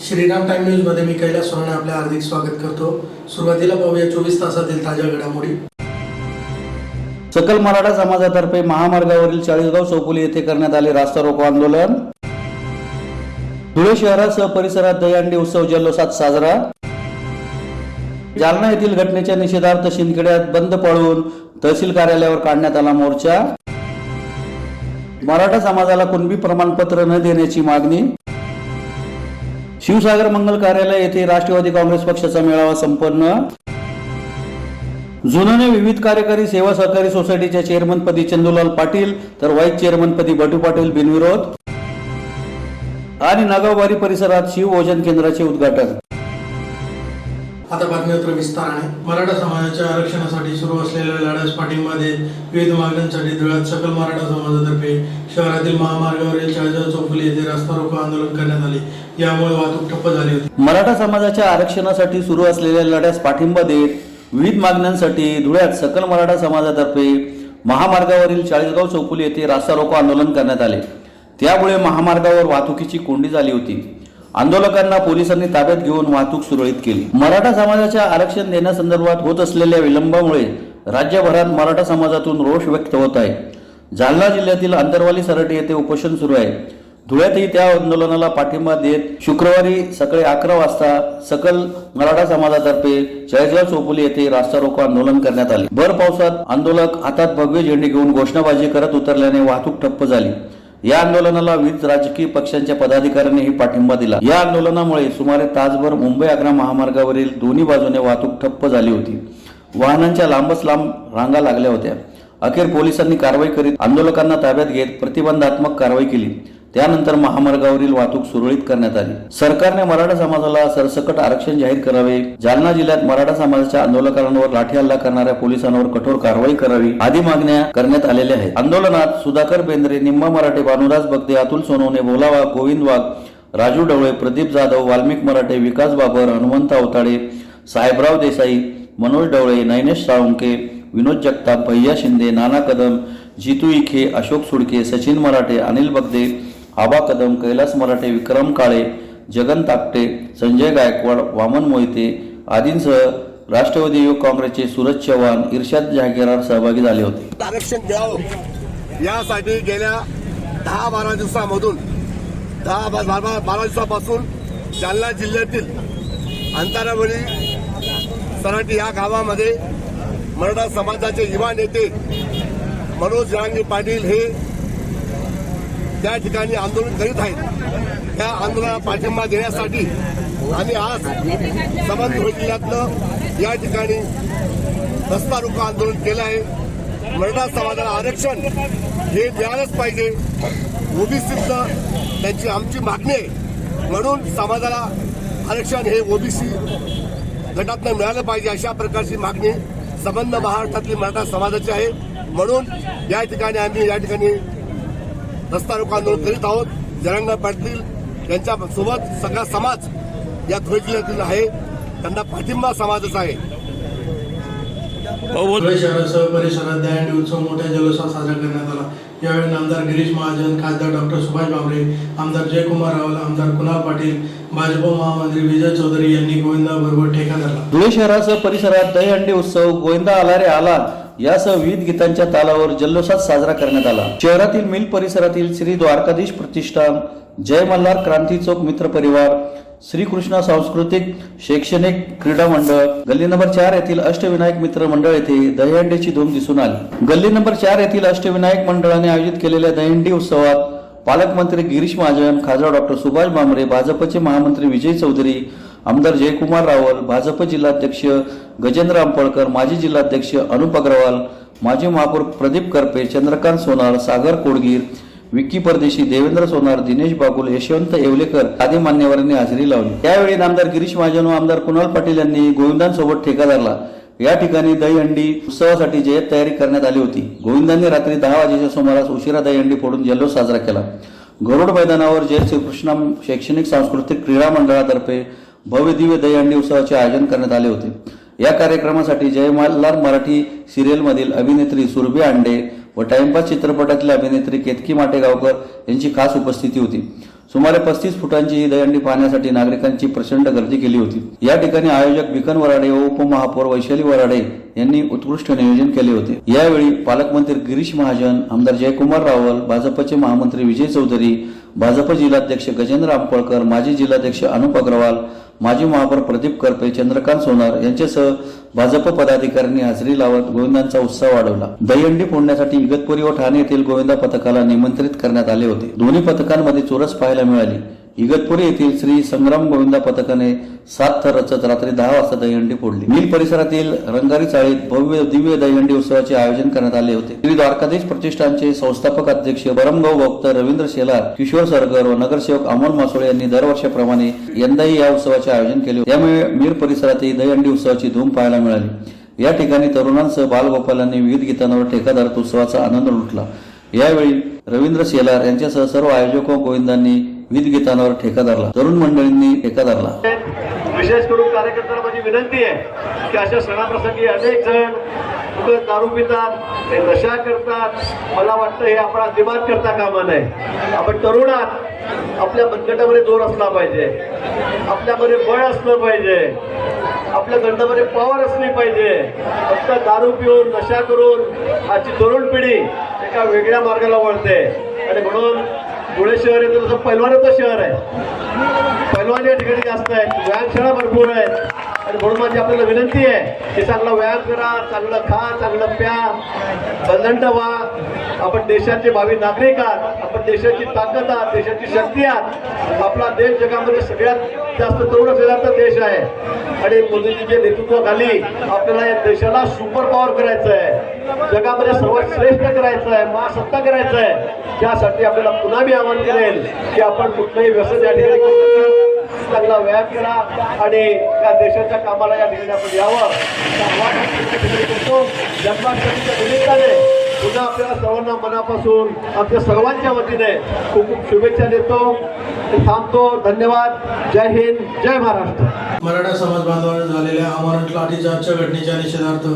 Shriram time news मध्ये मी कैलास सोनाने आपले हार्दिक स्वागत करतो। सुरुवातीला पाहूया 24 तासातील ताज्या घडामोडी। सकल मराठा समाजातर्फे महामार्गावरील चाळीसगाव चौफुली येथे करण्यात आले रास्ता रोको आंदोलन। धुळे शहरासह परिसरात दहीहंडी उत्सव जल्लोषात साजरा। जालना येथील घटनेच्या निषेधार्थ शिंदखेड्यात बंद पाळून तहसील कार्यालयावर काढण्यात आला मोर्चा। मराठा समाजाला कुणबी प्रमाणपत्र न देण्याची मागणी। शिवसागर मंगल कार्यालय येथे राष्ट्रवादी काँग्रेस पक्षाचा मेळावा संपन्न। जुनने विविध कार्यकारी सेवा सहकारी सोसायटीच्या चेअरमनपदी चंदूलाल पाटील तर व्हाईस चेअरमनपदी बटू पाटील बिनविरोध। आणि नागावबारी परिसरात शिवभोजन केंद्राचे उद्घाटन। आता बातमीपत्र विस्ताराने। मराठा समाजाच्या आरक्षणासाठी सुरू असलेल्या लढ्यास पाठिंबा देत विविध मागण्यांसाठी धुळ्यात सकल मराठा समाजातर्फे शहरातील महामार्गावरील चाळीसगाव चौफुली येथे रास्ता रोको आंदोलन करण्यात आले। यामुळे वाहतूक ठप्प झाली होती। मराठा समाजाच्या आरक्षणासाठी सुरू असलेल्या लढ्यास पाठिंबा देत विविध मागण्यांसाठी धुळ्यात सकल मराठा समाजातर्फे महामार्गावरील चाळीसगाव चौफुली येथे रास्ता रोको आंदोलन करण्यात आले। त्यामुळे महामार्गावर वाहतुकीची कोंडी झाली होती। आंदोलकांना पोलिसांनी ताब्यात घेऊन वाहतूक सुरळीत केली। मराठा समाजाच्या आरक्षण देण्यासंदर्भात होत असलेल्या विलंबामुळे राज्यभरात मराठा समाजातून रोष व्यक्त होत आहे। जालना जिल्ह्यातील अंतरवाली सरटी येथे उपोषण सुरू आहे। धुळ्यातही त्या आंदोलनाला पाठिंबा देत शुक्रवारी सकाळी 11 वाजता सकल मराठा समाजातर्फे चाळीसगाव चौफुली येथे रास्ता रोको आंदोलन करण्यात आले। भर पावसात आंदोलक हातात भगवे झेंडे घेऊन घोषणाबाजी करत उतरल्याने वाहतूक ठप्प झाली। या आंदोलनाला विविध राजकीय पक्षांच्या पदाधिकाऱ्यांनीही पाठिंबा दिला। या आंदोलनामुळे सुमारे तासभर मुंबई-आग्रा महामार्गावरील दोन्ही बाजूने वाहतूक ठप्प झाली होती। वाहनांच्या लांबच लांब रांगा लागल्या होत्या। अखेर पोलिसांनी कारवाई करीत आंदोलकांना ताब्यात घेत प्रतिबंधात्मक कारवाई केली। त्यानंतर महामार्गावरील वाहतूक सुरळीत करण्यात आली। सरकारने मराठा समाजाला सरसकट आरक्षण जाहीर करावे, जालना जिल्ह्यात मराठा समाजाच्या आंदोलकांवर लाठी हल्ला करणाऱ्या पोलिसांवर कठोर कारवाई करावी आदी मागण्या करण्यात आलेल्या आहेत। आंदोलनात सुधाकर बेंद्रे, निम्मा मराठे, भानुदास बगदे, अतुल सोनवणे, भोला वाघ, गोविंद वाघ, राजू ढवळे, प्रदीप जाधव, वाल्मिक मराठे, विकास बाबर, हनुमंत अवताडे, साहेबराव देसाई, मनोज ढवळे, नैनेश साळुंके, विनोद जगताप, भैया शिंदे, नाना कदम, जितू इखे, अशोक सुडके, सचिन मराठे, अनिल बगदे, आबा कदम, कैलास मराठे, विक्रम काळे, जगन ताकटे, संजय गायकवाड, वामन मोहिते आदींसह राष्ट्रवादी युवक काँग्रेसचे सूरज चव्हाण, इर्शाद जहागीरदार सहभागी झाले होते। आरक्षण द्यावं यासाठी गेल्या 10-12 दिवसामधून 12 दिवसापासून जालना जिल्ह्यातील अंतरावली सराटी या गावामध्ये मराठा समाजाचे युवा नेते मनोज जरांगे पाटील हे त्या ठिकाणी आंदोलन करीत आहेत। त्या आंदोलनाला पाठिंबा देण्यासाठी आम्ही आज संबंध जिल्ह्यातलं या ठिकाणी रस्ता रोको आंदोलन केलं आहे। मराठा समाजाला आरक्षण हे मिळालंच पाहिजे, ओबीसीतलं त्यांची आमची मागणी आहे। म्हणून समाजाला आरक्षण हे ओबीसी गटातनं मिळालं पाहिजे अशा प्रकारची मागणी संबंध महाराष्ट्रातली मराठा समाजाची आहे। म्हणून या ठिकाणी रस्ता रोको आंदोलन करीत आहोत। जरांगे पाटील यांच्या सोबत सगळा समाज या धुळे जिल्ह्यातील आहे, त्यांना पाठिंबा समाजाचा आहे। धुळे शहरासह परिसरात दहीहंडी उत्सव मोठ्या जल्लोषात साजरा करण्यात आला। यावेळी आमदार गिरीश महाजन, खासदार डॉक्टर सुभाष भामरे, आमदार जयकुमार रावल, आमदार कुणाल पाटील, भाजप महामंत्री विजय चौधरी यांनी गोविंदाबरोबर ठेका धरला। धुळे शहरासह परिसरात दहीहंडी उत्सव गोविंदा आला रे आला यासह विविध गीतांच्या तालावर जल्लोषात साजरा करण्यात आला। शहरातील मिल परिसरातील श्री द्वारकाधीश प्रतिष्ठान, जय मल्हार क्रांती चौक मित्र परिवार, श्रीकृष्ण सांस्कृतिक शैक्षणिक क्रीडा मंडळ, गल्ली नंबर 4 येथील अष्टविनायक मित्र मंडळ येथे दहीहंडीची धूम दिसून आली। गल्ली नंबर 4 येथील अष्टविनायक मंडळाने आयोजित केलेल्या दहीहंडी उत्सवात पालकमंत्री गिरीश महाजन, खासदार डॉक्टर सुभाष भामरे, भाजपचे महामंत्री विजय चौधरी, आमदार जयकुमार रावल, भाजप जिल्हाध्यक्ष गजेंद्र अंपळकर, माजी जिल्हाध्यक्ष अनुप अग्रवाल, माजी महापौर प्रदीप करपे, चंद्रकांत सोनार, सागर कोडगीर, विक्की परदेशी, देवेंद्र सोनार, दिनेश बागुल, यशवंत येवलेकर आदी मान्यवरांनी हजेरी लावली। त्यावेळी आमदार गिरीश महाजन व आमदार कुणाल पाटील यांनी गोविंदांसोबत ठेका धरला। या ठिकाणी दहीहंडी उत्सवासाठी जय्यत तयारी करण्यात आली होती। गोविंदांनी रात्री 10 वाजेच्या सुमारास उशिरा दहीहंडी फोडून जल्लोष साजरा केला। गरुड मैदानावर जय श्रीकृष्ण शैक्षणिक सांस्कृतिक क्रीडा मंडळातर्फे भव्य दिव्य दहीहंडी उत्सवाचे आयोजन करण्यात आले होते। या कार्यक्रमासाठी जय मल्हार मराठी सिरियलमधील अभिनेत्री सुरभी आंडे व टाइमपास चित्रपटातील अभिनेत्री केतकी माटेगावकर यांची खास उपस्थिती होती। सुमारे 35 फुटांची ही दहीहंडी पाहण्यासाठी नागरिकांची प्रचंड गर्दी केली होती। या ठिकाणी आयोजक भिकन वराडे व उपमहापौर वैशाली वराडे यांनी उत्कृष्ट नियोजन केले होते। यावेळी पालकमंत्री गिरीश महाजन, आमदार जयकुमार रावल, भाजपचे महामंत्री विजय चौधरी, भाजप जिल्हाध्यक्ष गजेंद्र आंपळकर, माजी जिल्हाध्यक्ष अनुप अग्रवाल, माजी महापौर प्रदीप करपे, चंद्रकांत सोनार यांच्यासह भाजप पदाधिकाऱ्यांनी हजेरी लावत गोविंदांचा उत्साह वाढवला। दहीहंडी फोडण्यासाठी इगतपुरी व ठाणे येथील गोविंदा पथकाला निमंत्रित करण्यात आले होते। दोन्ही पथकांमध्ये चोरस पाहायला मिळाली। इगतपुरी येथील श्री संग्राम गोविंदा पथकाने 7 थर रचत रात्री 10 वाजता दहीहंडी फोडली। मिल परिसरातील रंगारी चाळीत भव्य दिव्य दहीहंडी उत्सवाचे आयोजन करण्यात आले होते। श्री द्वारकाधीश प्रतिष्ठानचे संस्थापक अध्यक्ष परमगाव भक्त रवींद्र शेलार, किशोर सरगर व नगरसेवक अमोल मासोळे यांनी दरवर्षाप्रमाणे यंदाही या उत्सवाचे आयोजन केले होते। त्यामुळे मिर परिसरातही दहीहंडी उत्सवाची धूम पाहायला मिळाली। या ठिकाणी तरुणांसह बालगोपालांनी विविध गीतांवर ठेका धरत उत्सवाचा आनंद लुटला। यावेळी रवींद्र शेलार यांच्यासह सर्व आयोजक व गोविंदांनी विविध गीतांवर ठेका धरला। तरुण मंडळींनी ठेका धरला। विशेष करून कार्यकर्त्यांना माझी विनंती आहे की अशा सणाप्रसंगी अनेक जण उगाच दारू पितात, ते नशा करतात। मला वाटतं हे आपण अजिबात करता कामा नये। आपण तरुणात आपल्या मनगटामध्ये जोर असला पाहिजे, आपल्यामध्ये बळ असलं पाहिजे, आपल्या गंडामध्ये पॉवर असली पाहिजे। फक्त दारू पिऊन नशा करून आजची तरुण पिढी एका वेगळ्या मार्गाला वळते आणि म्हणून धुळे शहर हे तसं पैलवानाचं शहर आहे। पैलवान या ठिकाणी जास्त आहेत, व्यायामशाळा भरपूर आहेत आणि म्हणून माझी आपल्याला विनंती आहे की चांगला व्यायाम करा, चांगलं खा, चांगलं प्या, बंधंट व्हा। आपण देशाचे भावी नागरिक आहात, आपण देशाची ताकद आहात, देशाची शक्ती आहात। आपला देश जगामध्ये सगळ्यात जास्त तरुण असलेला देश आहे आणि मोदीजीच्या नेतृत्वाखाली आपल्याला या देशाला सुपर पॉवर करायचं आहे, जगामध्ये सर्वात श्रेष्ठ करायचं आहे, महासत्ता करायचं आहे। त्यासाठी आपल्याला पुन्हा मी आवाहन करेल की आपण कुठलंही व्यसन या ठिकाणी करू नका, चांगला व्यायाम करा आणि या देशाच्या कामाला या ठिकाणी आपण यावं। जन्माष्टमीच्या निमित्ताने पुन्हा आपल्याला सर्वांना मनापासून आपल्या सर्वांच्या वतीने खूप खूप शुभेच्छा देतो। थांबतो। धन्यवाद। जय हिंद, जय महाराष्ट्र। मराठा समाज बांधवांनी झालेल्या अमानुष लाठीचार्जच्या घटनेच्या निषेधार्थ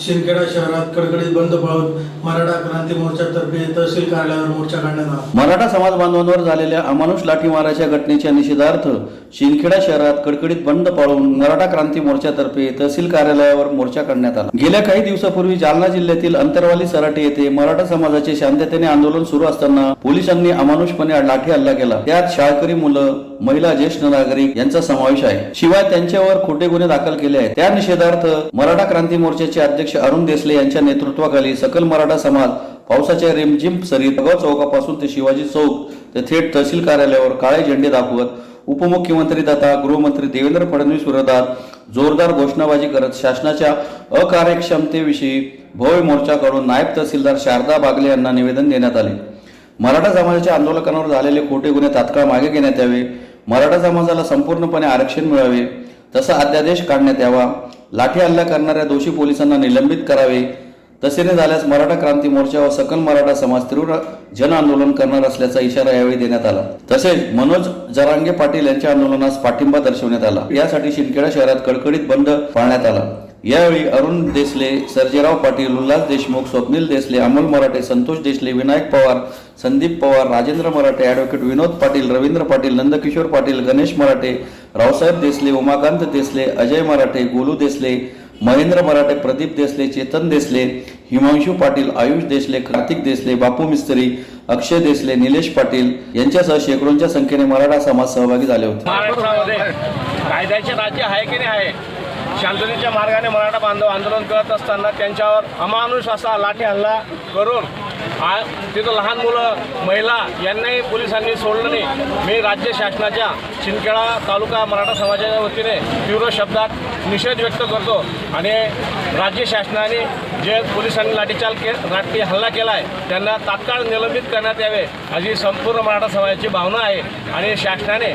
शिंदखेडा शहरात कडकडीत बंद पाळून मराठा क्रांती मोर्चातर्फे तहसील कार्यालयावर मोर्चा काढण्यात आला। मराठा समाज बांधवांवर झालेल्या अमानुष लाठीमाराच्या घटनेच्या निषेधार्थ शिंदखेडा शहरात कडकडीत बंद पाळून मराठा क्रांती मोर्चातर्फे तहसील कार्यालयावर मोर्चा काढण्यात आला। गेल्या काही दिवसापूर्वी जालना जिल्ह्यातील अंतरवाली सराटे येथे मराठा समाजाचे शांततेने आंदोलन सुरू असताना पोलिसांनी अमानुषपणे लाठी हल्ला केला। त्यात शाळकरी मुलं, महिला, ज्येष्ठ नागरिक यांचा समावेश आहे। शिवाय त्यांच्यावर खोटे गुन्हे दाखल केले आहेत। त्या निषेधार्थ मराठा क्रांती मोर्चाचे अध्यक्ष अरुण देसले यांच्या नेतृत्वाखाली सकल मराठा समाज पावसाच्या रिमझिम सरीत गाव चौकापासून ते शिवाजी चौक ते थेट तहसील कार्यालयावर काळे झेंडे दाखवत उपमुख्यमंत्री तथा गृहमंत्री देवेंद्र फडणवीस विरोधात जोरदार घोषणाबाजी करत शासनाच्या अकार्यक्षमतेविषयी भव्य मोर्चा काढून नायब तहसीलदार शारदा बागले यांना निवेदन देण्यात आले। मराठा समाजाच्या आंदोलकांवर झालेले खोटे गुन्हे तात्काळ मागे घेण्यात यावे, मराठा समाजाला संपूर्णपणे आरक्षण मिळावे, तसा अध्यादेश काढण्यात यावा, लाठी हल्ला करणाऱ्या दोषी पोलिसांना निलंबित करावे, तसे न झाल्यास मराठा क्रांती मोर्चा व सकल मराठा समाज तीव्र जन आंदोलन करणार असल्याचा इशारा यावेळी देण्यात आला। तसेच मनोज जरांगे पाटील यांच्या आंदोलनास पाठिंबा दर्शवण्यात आला। यासाठी शिंदखेडा शहरात कडकडीत बंद पाळण्यात आला। यावेळी अरुण देसले, सर्जेराव पाटील, उल्हास देशमुख, स्वप्नील देसले, अमोल मराठे, संतोष देसले, विनायक पवार, संदीप पवार, राजेंद्र मराठे, ॲडव्होकेट विनोद पाटील, रवींद्र पाटील, नंदकिशोर पाटील, गणेश मराठे, रावसाहेब देसले, उमाकांत देसले, अजय मराठे, गोलू देसले, महेंद्र मराठे, प्रदीप देसले, चेतन देसले, हिमांशू पाटील, आयुष देसले, कार्तिक देसले, बापू मिस्त्री, अक्षय देसले, निलेश पाटील यांच्यासह शेकडोंच्या संख्येने मराठा समाज सहभागी झाले होते। महाराष्ट्रामध्ये कायद्याचे राज्य आहे की नाही आहे, शांततेच्या मार्गाने मराठा बांधव आंदोलन करत असताना त्यांच्यावर अमानुष असा लाठी हल्ला करून तिथं लहान मुलं, महिला यांनाही पोलिसांनी सोडलं नाही। मी राज्य शासनाच्या शिंदखेडा तालुका मराठा समाजाच्या वतीने तीव्र शब्दात निषेध व्यक्त करतो आणि राज्य शासनाने जे पोलिसांनी लाठी हल्ला केला आहे त्यांना तात्काळ निलंबित करण्यात यावे अशी संपूर्ण मराठा समाजाची भावना आहे आणि शासनाने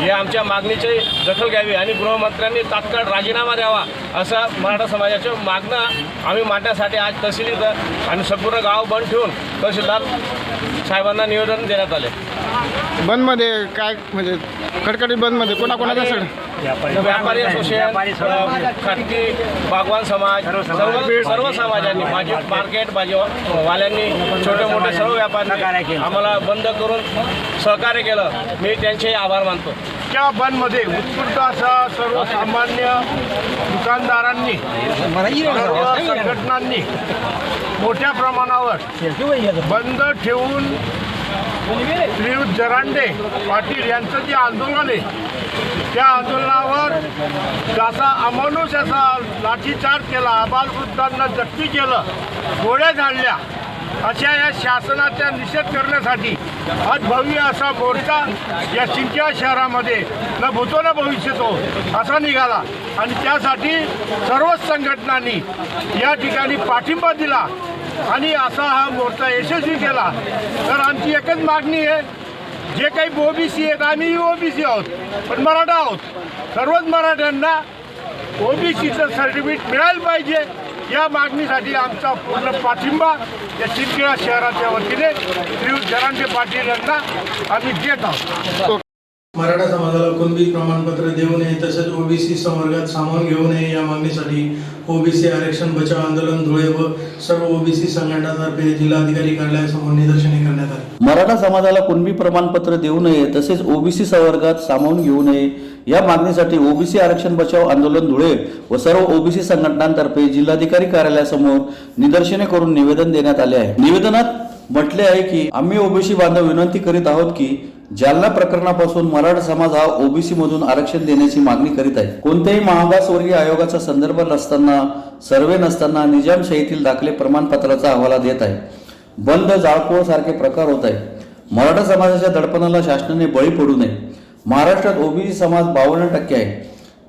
या आमच्या मागणीची दखल घ्यावी आणि गृहमंत्र्यांनी तात्काळ राजीनामा द्यावा असं मराठा समाजाचं मागणं आम्ही मांडण्यासाठी आज तहसील आणि संपूर्ण गाव बंद ठेवून तहसीलदार साहेबांना निवेदन देण्यात आले। बंदमध्ये काय म्हणजे खडखडीत बंदमध्ये कोणाकोणाचा सर व्यापारी असोसिएशन, खाजगी बागवान समाज, सर्व समाजांनी, माझे मार्केट भाजीवाल्यांनी, छोटे मोठे सर्व व्यापारी आम्हाला बंद करून सहकार्य केलं. मी त्यांचे आभार मानतो. त्या बंदमध्ये उत्स्फूर्त असा सर्वसामान्य दुकानदारांनी, सर्व संघटनांनी मोठ्या प्रमाणावर बंद ठेवून श्रीयुत जरांडे पाटील यांचं जे आंदोलन आहे त्या आंदोलनावर जसा अमानुष असा लाठीचार्ज केला, आबालवृद्धांना जखमी केलं, गोळ्या झाडल्या, अशा या शासनाचा निषेध करण्यासाठी आज भव्य असा मोर्चा या चिंचवड शहरामध्ये न भूतो न भविष्यतो असा निघाला आणि त्यासाठी सर्वच संघटनांनी या ठिकाणी पाठिंबा दिला आणि असा हा मोर्चा यशस्वी केला. तर आमची एकच मागणी आहे, जे काही ओबीसी आहेत, आम्ही ओबीसी आहोत पण मराठा आहोत, सर्वच मराठ्यांना ओबीसीचं सर्टिफिकेट मिळालं पाहिजे. या मागणीसाठी आमचा पूर्ण पाठिंबा या चिंचवड शहराच्या वतीने श्रीयुत जरांडे पाटील यांना आम्ही देत आहोत. मराठा समाजाला कुणबी प्रमाणपत्र देऊ नये तसेच ओबीसी संवर्गात सामावून घेऊ नये या मागणीसाठी ओबीसी आरक्षण बचाव आंदोलन धुळे व सर्व ओबीसी संघटनांतर्फे जिल्हाधिकारी कार्यालयासमोर निदर्शने करण्यात आली. मराठा समाजाला कुणबी प्रमाणपत्र देऊ नये तसेच ओबीसी संवर्गात सामावून घेऊ नये या मागणीसाठी ओबीसी आरक्षण बचाव आंदोलन धुळे व सर्व ओबीसी संघटनांतर्फे जिल्हाधिकारी कार्यालयासमोर निदर्शने करून निवेदन देण्यात आले आहे. निवेदनात म्हटले आहे की आम्ही ओबीसी बांधव विनंती करीत आहोत की जालना प्रकरणापासून मराठा समाज हा ओबीसी मधून आरक्षण देण्याची मागणी करीत आहे. कोणत्याही मागासवर्गीय आयोगाचा संदर्भ नसताना, सर्वे नसताना निजामशाहीतील दाखले प्रमाणपत्राचा हवाला देत आहे. बंद, जाळपोळ सारखे प्रकार होत आहे. मराठा समाजाच्या दडपणाला शासनाने बळी पडू नये. महाराष्ट्रात ओबीसी समाज 52% आहे,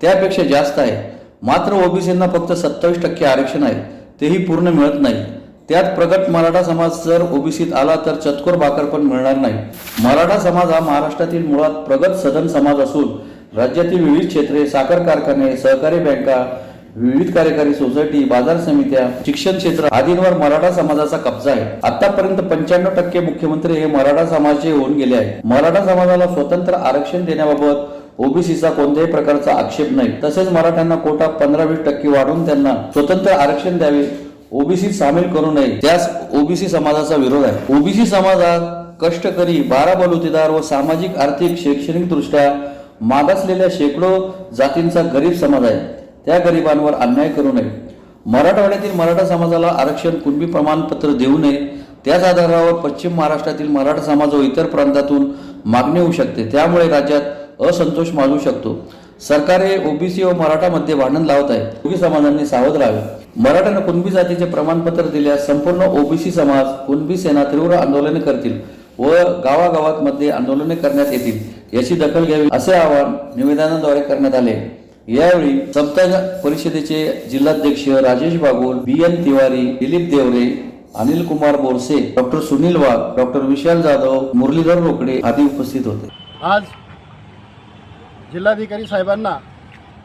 त्यापेक्षा जास्त आहे. मात्र ओबीसींना फक्त 27% आरक्षण आहे, तेही पूर्ण मिळत नाही. त्यात प्रगत मराठा समाज जर ओबीसीत आला तर चतकोर भाकर पण मिळणार नाही. मराठा समाज हा महाराष्ट्रातील मुळात प्रगत सदन समाज असून राज्यातील विविध क्षेत्रे, साखर कारखाने, सहकारी बँका, विविध कार्यकारी सोसायटी, बाजार समित्या, शिक्षण क्षेत्र आदींवर मराठा समाजाचा कब्जा आहे. आतापर्यंत 95% मुख्यमंत्री हे मराठा समाजाचे होऊन गेले आहेत. मराठा समाजाला स्वतंत्र आरक्षण देण्याबाबत ओबीसीचा कोणत्याही प्रकारचा आक्षेप नाही. तसेच मराठ्यांना कोटा 15-20% वाढवून त्यांना स्वतंत्र आरक्षण द्यावे, ओबीसी सामील करू नये, त्यास ओबीसी समाजाचा विरोध आहे. ओबीसी समाज हा कष्टकरी, बाराबलुतेदार व सामाजिक, आर्थिक, शैक्षणिक दृष्ट्या मागासलेल्या शेकडो जातींचा गरीब समाज आहे. त्या गरिबांवर अन्याय करू नये. मराठवाड्यातील मराठा समाजाला आरक्षण कुणबी प्रमाणपत्र देऊ नये. त्याच आधारावर पश्चिम महाराष्ट्रातील मराठा समाज व इतर प्रांतातून मागणी होऊ शकते. त्यामुळे राज्यात असंतोष माजू शकतो. सरकारे ओबीसी व मराठामध्ये भांडण लावत आहे. ओबीसी समाजांनी सावध राहावे. मराठ्यांना कुणबी जातीचे प्रमाणपत्र दिल्यास संपूर्ण ओबीसी समाज, कुणबी सेना तीव्र आंदोलने करतील व गावागावात मध्ये आंदोलने करण्यात येतील. याची दखल घ्यावी असे आवाहन निवेदनाद्वारे करण्यात आले. यावेळी समता परिषदेचे जिल्हाध्यक्ष राजेश बागुल, BN तिवारी, दिलीप देवरे, अनिल कुमार बोरसे, डॉक्टर सुनील वाघ, डॉक्टर विशाल जाधव, मुरलीधर रोकडे आदी उपस्थित होते. आज जिल्हाधिकारी साहेबांना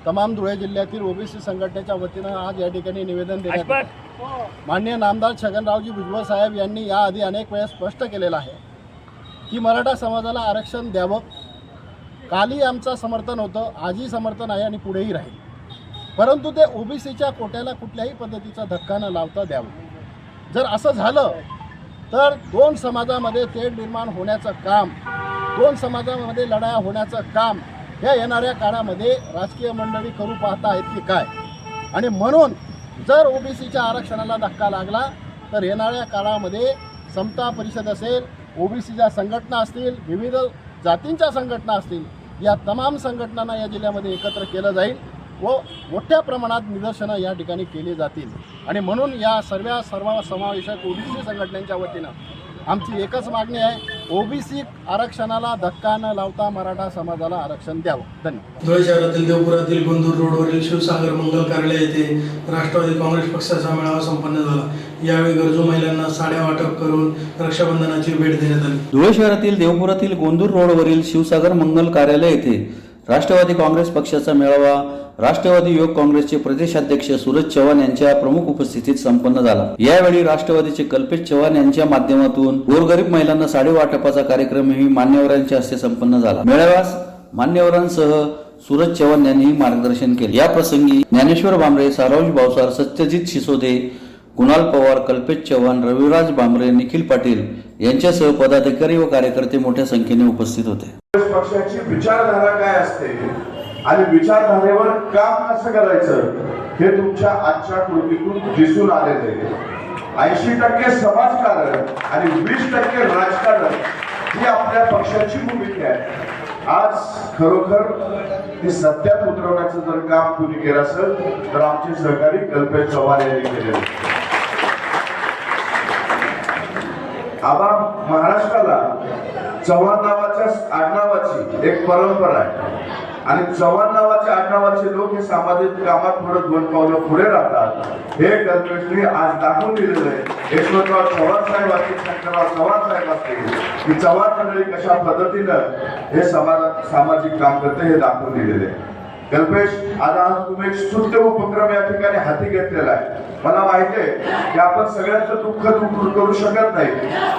तमाम धुळे जिल्ह्यातील ओबीसी संघटनेच्या वतीनं आज या ठिकाणी निवेदन देण्यात आले. माननीय नामदार छगनरावजी भुजबळ साहेब यांनी याआधी अनेक वेळा स्पष्ट केलेलं आहे की मराठा समाजाला आरक्षण द्यावं. कालही आमचं समर्थन होतं, आजही समर्थन आहे आणि पुढेही राहील. परंतु ते ओबीसीच्या कोट्याला कुठल्याही पद्धतीचा धक्का न लावता द्यावं. जर असं झालं तर दोन समाजामध्ये तेढ निर्माण होण्याचं काम, दोन समाजामध्ये लढाया होण्याचं काम या येणाऱ्या काळामध्ये राजकीय मंडळी करू पाहता आहेत की काय. आणि म्हणून जर ओबीसीच्या आरक्षणाला धक्का लागला तर येणाऱ्या काळामध्ये समता परिषद असेल, ओबीसीच्या संघटना असतील, विविध जातींच्या संघटना असतील, या तमाम संघटनांना या जिल्ह्यामध्ये एकत्र केलं जाईल व मोठ्या प्रमाणात निदर्शनं या ठिकाणी केली जातील. आणि म्हणून या सर्व समावेशक ओबीसी संघटनांच्या वतीनं आमची एकच मागणी आहे, ओबीसी आरक्षणाला धक्का न लावता मराठा समाजाला आरक्षण द्यावं. धन्यवाद. धुळे शहरातील देवपुरातील गोंदूर रोडवरील शिवसागर मंगल कार्यालय येथे राष्ट्रवादी काँग्रेस पक्षाचा मेळावा संपन्न झाला. यावेळी गरजू महिलांना साड्या वाटप करून रक्षाबंधनाची भेट देण्यात आली. धुळे शहरातील देवपुरातील गोंदूर रोडवरील शिवसागर मंगल कार्यालय येथे राष्ट्रवादी काँग्रेस पक्षाचा मेळावा राष्ट्रवादी युवक काँग्रेसचे प्रदेशाध्यक्ष सूरज चव्हाण यांच्या प्रमुख उपस्थितीत संपन्न झाला। यावेळी राष्ट्रवादीचे कल्पेश चव्हाण यांच्या माध्यमातून गोरगरीब महिलांना साडी वाटपाचा कार्यक्रमही मान्यवरांच्या हस्ते संपन्न झाला। मेळाव्यास मान्यवरांसह सूरज चव्हाण यांनी मार्गदर्शन केले। या प्रसंगी ज्ञानेश्वर भांबरे, सारोज भावसार, सत्यजित शिसोदे, कुणाल पवार, कल्पेश चव्हाण, रविराज भांबरे, निखिल पाटील यांच्यासह पदाधिकारी व कार्यकर्ते मोठ्या संख्येने उपस्थित होते। पक्षाची विचारधारा काय असते आणि विचारधारेवर काम कसं करायचं हे तुमच्या आजच्या कृतीतून दिसून आलेले आहे। 80% समाजकारण आणि 20% राजकारण ही आपल्या पक्षाची भूमिका आहे। आज खरोखर ती सत्यात उतरवण्याचं जर काम कुणी केलं असेल तर आमचे सहकारी कल्पेश चव्हाण यांनी केलेलं आहे। आबा महाराष्ट्राला चव्हाण नावाच्या आडनावाची एक परंपरा आहे आणि चव्हाण नावाच्या आडनावाचे लोक हे सामाजिक कामात थोडं 2 पावलं पुढे राहतात। हे कल्पेशने आज दाखवून दिलेलं आहे। यशवंतराव चव्हाण साहेब असतील, शंकरराव चव्हाण साहेब असतील की चव्हाण मंडळी कशा पद्धतीनं हे सामाजिक काम करते हे दाखवून दिलेले आहे। कल्पेश, आज तुम्ही एक स्तुत्य उपक्रम या ठिकाणी हाती घेतलेला आहे। मला माहिती आहे की आपण सगळ्यांचं दुःख दूर करू शकत नाही,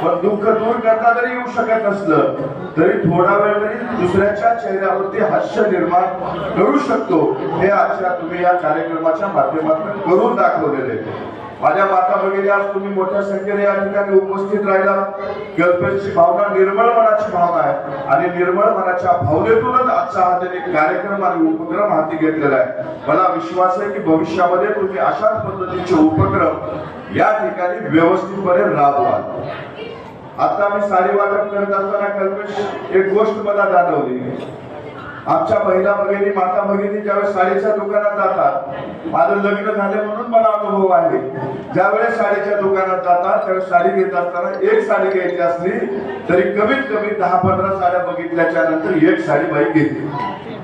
पण दुःख दूर करता जरी येऊ शकत असलं तरी थोडा वेळ तरी दुसऱ्याच्या चेहऱ्यावरती हास्य निर्माण करू शकतो हे आजच्या तुम्ही या कार्यक्रमाच्या माध्यमातून करून दाखवलेले। माझ्या माता भगिनी, आज तुम्ही मोठ्या संख्येने या ठिकाणी उपस्थित राहिला। कल्पेशची भावना निर्मळ मनाची भावना आहे आणि निर्मळ मनाच्या भावनेतूनच आजचा हा त्यांनी कार्यक्रम आणि उपक्रम हाती घेतलेला आहे। मला विश्वास आहे की भविष्यामध्ये तुम्ही अशाच पद्धतीचे उपक्रम या ठिकाणी व्यवस्थितपणे राबवाल। आता मी साडी वाटप करत असताना कल्पेश एक गोष्ट मला जाणवली। आमच्या महिला भगिनी, माता भगिनी ज्यावेळेस साडीच्या दुकानात जातात, माझं लग्न झाले म्हणून मला अनुभव आहे, ज्यावेळेस साडीच्या दुकानात जातात त्यावेळेस साडी घेत असताना एक साडी घ्यायची असली तरी कमीत कमी 10-15 साड्या बघितल्याच्या नंतर एक साडी बाई घेते,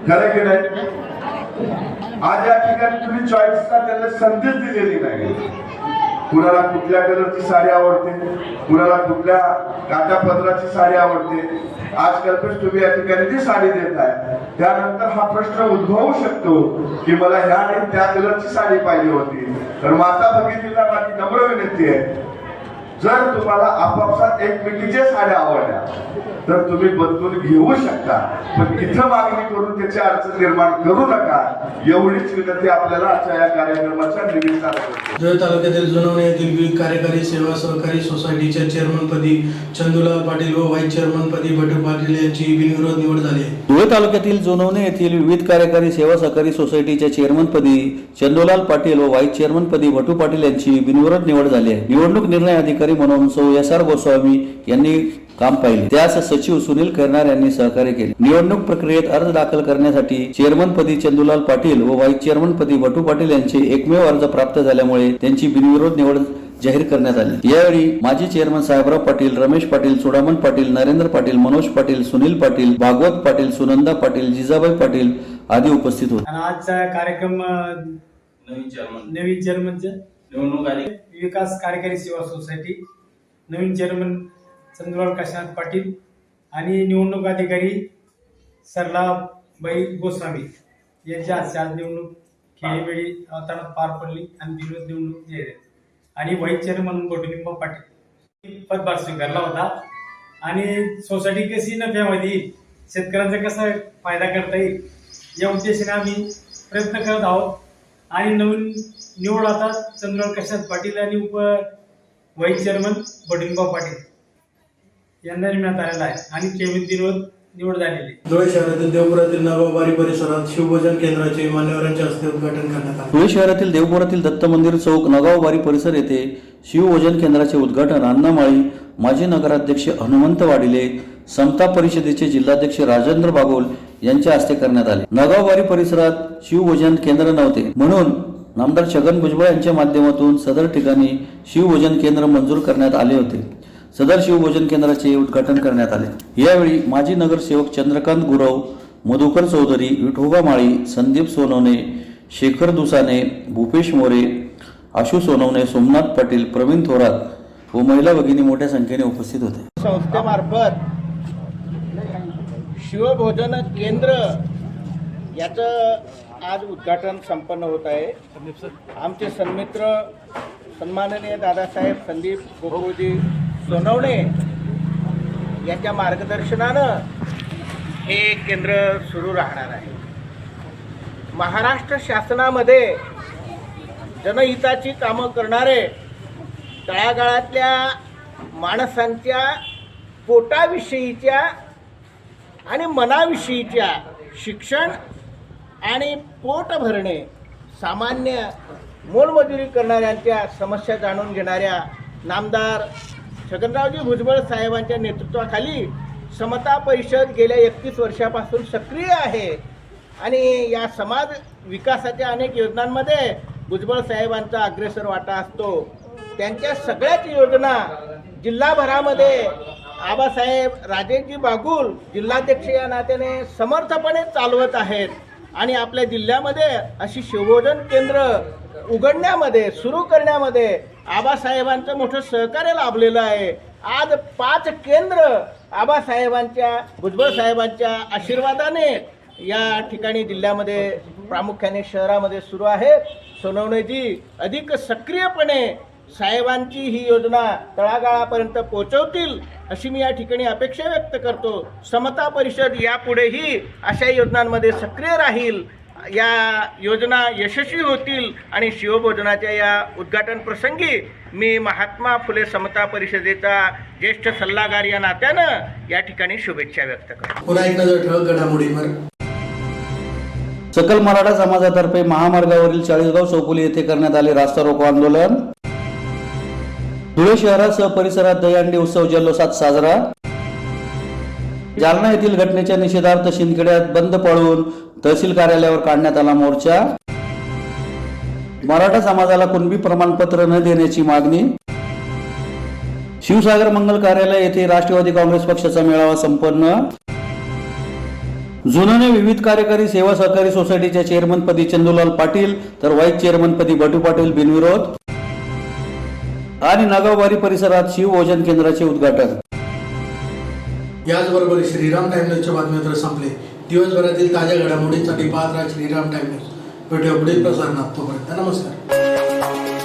खरं की नाही? आज या ठिकाणी तुम्ही चॉईसला त्यांना संधीच दिलेली नाही। कुणाला कुठल्या कलरची साडी आवडते, कुणाला कुठल्या काठापदराची साडी आवडते। आज कल्पेश तुम्ही या ठिकाणी जी साडी देत आहे त्यानंतर हा प्रश्न उद्भवू शकतो की मला ह्या आणि त्या कलरची साडी पाहिजे होती। तर माता भगिनीला माझी नम्र विनंती आहे, जर तुम्हाला आपापसात एकमेकीच्या साड्या आवडल्या तर तुम्ही बदलून घेऊ शकता, पण इथं मागणी करून त्याची अडचण निर्माण करू नका, एवढीच विनंती आपल्याला आजच्या या कार्यक्रमाच्या निमित्तानं करतो। धुळे तालुक्यातील जुनवणे येथील विविध कार्यकारी सेवा सहकारी सोसायटीच्या चेअरमनपदी चंदूलाल पाटील व व्हाईस चेअरमनपदी भटू पाटील यांची बिनविरोध निवड झाली आहे। धुळे तालुक्यातील जुनवणे येथील विविध कार्यकारी सेवा सहकारी सोसायटीच्या चेअरमनपदी चंदूलाल पाटील व व्हाईस चेअरमनपदी भटू पाटील यांची बिनविरोध निवड झाली आहे। निवडणूक निर्णय अधिकारी म्हणून सौ SR गोस्वामी यांनी काम पाहिले, त्यास सचिव सुनील खैरनार यांनी सहकार्य केले। निवडणूक प्रक्रियेत अर्ज दाखल करण्यासाठी चेअरमनपदी चंदूलाल पाटील व व्हाईस चेअरमनपदी भटू पाटील यांचे एकमेव अर्ज प्राप्त झाल्यामुळे त्यांची बिनविरोध निवड जाहीर करण्यात आली। यावेळी माजी चेअरमन साहेबराव पाटील, रमेश पाटील, चुडामण पाटील, नरेंद्र पाटील, मनोज पाटील, सुनील पाटील, भागवत पाटील, सुनंदा पाटील, जिजाबाई पाटील आदी उपस्थित होते। आजचा कार्यक्रम नवीन चेअरमनचे निवडणूक आली। विकास कार्यकारी सेवा सोसायटी नवीन चेअरमन चंद्रलाल काशीनाथ पाटील आणि निवडणूक अधिकारी सरलाबाई गोस्वामी यांची आज निवडणूक खेळीवेळी वातावरणात पार पडली आणि बिनविरोध निवडणूक झाली आणि व्हाईस चेअरमन बटुलिंबा पाटील पदभार स्वीकारला होता। आणि सोसायटी कशी नफ्यामध्ये येईल, शेतकऱ्यांचा कसा फायदा करता येईल या उद्देशाने आम्ही प्रयत्न करत आहोत। आणि नवीन निवड आता चंद्रलाल काशीनाथ पाटील आणि व्हाईस चेअरमन बटुलिंबा पाटील यांना नेमण्यात आलेला आहे आणि बिनविरोध निवड झालेली। धुळे शहरातील देवपुरातील नगावबारी परिसरात शिवभोजन केंद्राचे मान्यवरांच्या हस्ते उद्घाटन करण्यात आले। धुळे शहरातील देवपुरातील दत्त मंदिर चौक नगावबारी परिसर येथे शिवभोजन केंद्राचे उद्घाटन अण्णामाळी माजी नगराध्यक्ष हनुमंत वाडिले, समता परिषदेचे जिल्हाध्यक्ष राजेंद्र बागोल यांच्या हस्ते करण्यात आले। नगावबारी परिसरात शिवभोजन केंद्र नव्हते म्हणून नामदार छगन भुजबळ यांच्या माध्यमातून सदर ठिकाणी शिवभोजन केंद्र मंजूर करण्यात आले होते। सदर शिवभोजन केंद्राचे उद्घाटन करण्यात आले। यावेळी माजी नगरसेवक चंद्रकांत गुरव, मधुकर चौधरी, विठोबा माळी, संदीप सोनवणे, शेखर दुसाने, भूपेश मोरे, आशू सोनवणे, सोमनाथ पाटील, प्रवीण थोरात व महिला भगिनी मोठ्या संख्येने उपस्थित होते। संस्थेमार्फत शिवभोजन केंद्र याचं आज उद्घाटन संपन्न होत आहे. आमचे सन्मित्र सन्माननीय दादासाहेब संदीप गोकुळजी सोनवणे यांच्या मार्गदर्शनानं हे केंद्र सुरू राहणार आहे. महाराष्ट्र शासनामध्ये जनहिताची कामं करणारे तळागाळातल्या माणसांच्या पोटाविषयीच्या आणि मनाविषयीच्या शिक्षण आणि पोट भरणे, सामान्य मोलमजुरी करणाऱ्यांच्या समस्या जाणून घेणाऱ्या नामदार छगनरावजी भुजबळ साहेबांच्या नेतृत्वाखाली समता परिषद गेल्या 31 वर्षापासून सक्रिय आहे आणि या समाज विकासाच्या अनेक योजनांमध्ये भुजबळ साहेबांचा अग्रेसर वाटा असतो. त्यांच्या सगळ्याच योजना जिल्हाभरामध्ये आबासाहेब राजेजी बागुल जिल्हाध्यक्ष या नात्याने समर्थपणे चालवत आहेत आणि आपल्या जिल्ह्यामध्ये अशी शिवभोजन केंद्र उघडण्यामध्ये सुरू करण्यामध्ये आबासाहेबांचं मोठं सहकार्य लाभलेलं आहे. आज 5 केंद्र आबासाहेबांच्या भुजबळ साहेबांच्या आशीर्वादाने या ठिकाणी जिल्ह्यामध्ये प्रामुख्याने शहरामध्ये सुरू आहेत. सोनवणेजी अधिक सक्रियपणे साहेबांची ही योजना तळागाळापर्यंत पोहोचवतील अशी मी या ठिकाणी अपेक्षा व्यक्त करतो. समता परिषद यापुढेही अशा योजनांमध्ये सक्रिय राहील, या योजना यशस्वी होतील आणि शिवभोजनाच्या या उद्घाटन प्रसंगी मी महात्मा फुले समता परिषदेचा ज्येष्ठ सल्लागार या नात्यानं या ठिकाणी शुभेच्छा व्यक्त करतो. पुन्हा एक नजर ठळक घडामोडींवर. सकल मराठा समाजातर्फे महामार्गावरील चाळीसगाव चौफुली येथे करण्यात आले रास्ता रोको आंदोलन. धुळे शहरासह परिसरात दहीहंडी उत्सव जल्लोषात साजरा. जालना येथील घटनेच्या निषेधार्थ शिंदखेड्यात बंद पाळून तहसील कार्यालयावर काढण्यात आला मोर्चा. मराठा समाजाला कुणबी प्रमाणपत्र न देण्याची मागणी. शिवसागर मंगल कार्यालय येथे राष्ट्रवादी काँग्रेस पक्षाचा मेळावा संपन्न. जुनने विविध कार्यकारी सेवा सहकारी सोसायटीच्या चेअरमनपदी चंदूलाल पाटील तर व्हाईस चेअरमनपदी बटू पाटील बिनविरोध. आणि नागावबारी परिसरात शिवभोजन केंद्राचे उद्घाटन. याचबरोबर श्रीराम टाइम न्यूजच्या बातमीपत्र संपले. दिवसभरातील ताज्या घडामोडींसाठी पाहत राहा श्रीराम टाइम न्यूज. भेटूया पुढील प्रसारणात. तोपर्यंत नमस्कार.